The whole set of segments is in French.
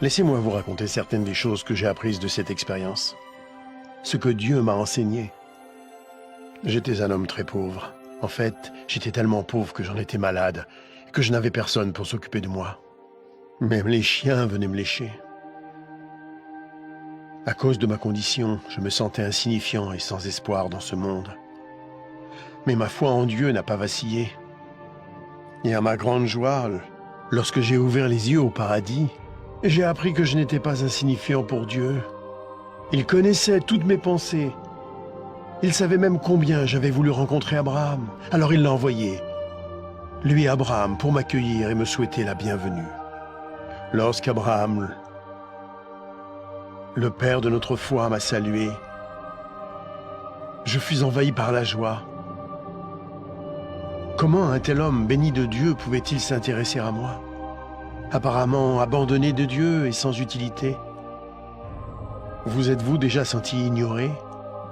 Laissez-moi vous raconter certaines des choses que j'ai apprises de cette expérience. Ce que Dieu m'a enseigné. J'étais un homme très pauvre. En fait, j'étais tellement pauvre que j'en étais malade, et que je n'avais personne pour s'occuper de moi. Même les chiens venaient me lécher. À cause de ma condition, je me sentais insignifiant et sans espoir dans ce monde. Mais ma foi en Dieu n'a pas vacillé. Et à ma grande joie, lorsque j'ai ouvert les yeux au paradis, j'ai appris que je n'étais pas insignifiant pour Dieu. Il connaissait toutes mes pensées. Il savait même combien j'avais voulu rencontrer Abraham. Alors il l'a envoyé, lui Abraham, pour m'accueillir et me souhaiter la bienvenue. Lorsqu'Abraham, le père de notre foi, m'a salué, je fus envahi par la joie. Comment un tel homme béni de Dieu pouvait-il s'intéresser à moi? Apparemment abandonné de Dieu et sans utilité. Vous êtes-vous déjà senti ignoré,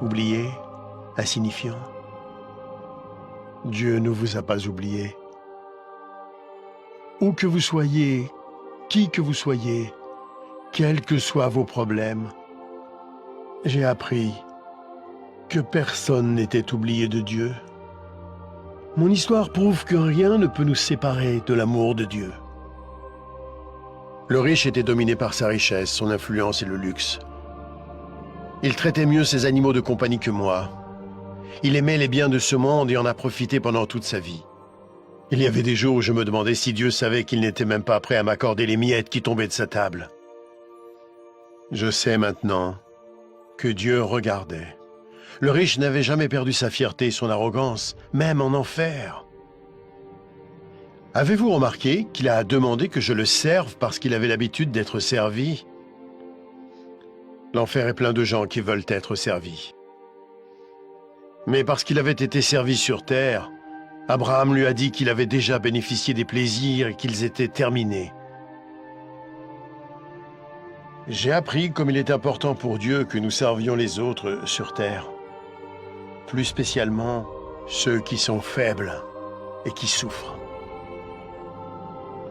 oublié, insignifiant? Dieu ne vous a pas oublié. Où que vous soyez, qui que vous soyez, quels que soient vos problèmes, j'ai appris que personne n'était oublié de Dieu. Mon histoire prouve que rien ne peut nous séparer de l'amour de Dieu. Le riche était dominé par sa richesse, son influence et le luxe. Il traitait mieux ses animaux de compagnie que moi. Il aimait les biens de ce monde et en a profité pendant toute sa vie. Il y avait des jours où je me demandais si Dieu savait qu'il n'était même pas prêt à m'accorder les miettes qui tombaient de sa table. Je sais maintenant que Dieu regardait. Le riche n'avait jamais perdu sa fierté et son arrogance, même en enfer. Avez-vous remarqué qu'il a demandé que je le serve parce qu'il avait l'habitude d'être servi? L'enfer est plein de gens qui veulent être servis. Mais parce qu'il avait été servi sur terre, Abraham lui a dit qu'il avait déjà bénéficié des plaisirs et qu'ils étaient terminés. J'ai appris comme il est important pour Dieu que nous servions les autres sur terre. Plus spécialement ceux qui sont faibles et qui souffrent.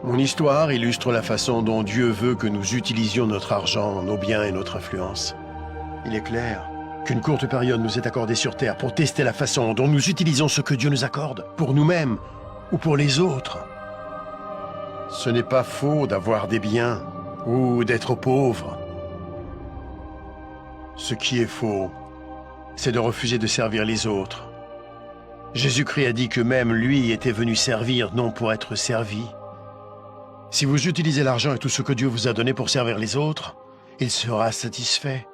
Mon histoire illustre la façon dont Dieu veut que nous utilisions notre argent, nos biens et notre influence. Il est clair qu'une courte période nous est accordée sur Terre pour tester la façon dont nous utilisons ce que Dieu nous accorde, pour nous-mêmes ou pour les autres. Ce n'est pas faux d'avoir des biens ou d'être pauvre. Ce qui est faux, c'est de refuser de servir les autres. Jésus-Christ a dit que même lui était venu servir, non pour être servi. Si vous utilisez l'argent et tout ce que Dieu vous a donné pour servir les autres, il sera satisfait,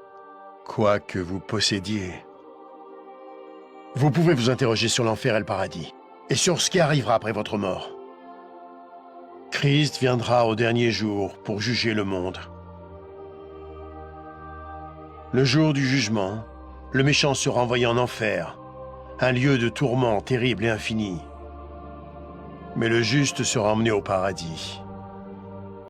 quoi que vous possédiez. Vous pouvez vous interroger sur l'enfer et le paradis, et sur ce qui arrivera après votre mort. Christ viendra au dernier jour pour juger le monde. Le jour du jugement, le méchant sera envoyé en enfer, un lieu de tourment terrible et infini. Mais le juste sera emmené au paradis.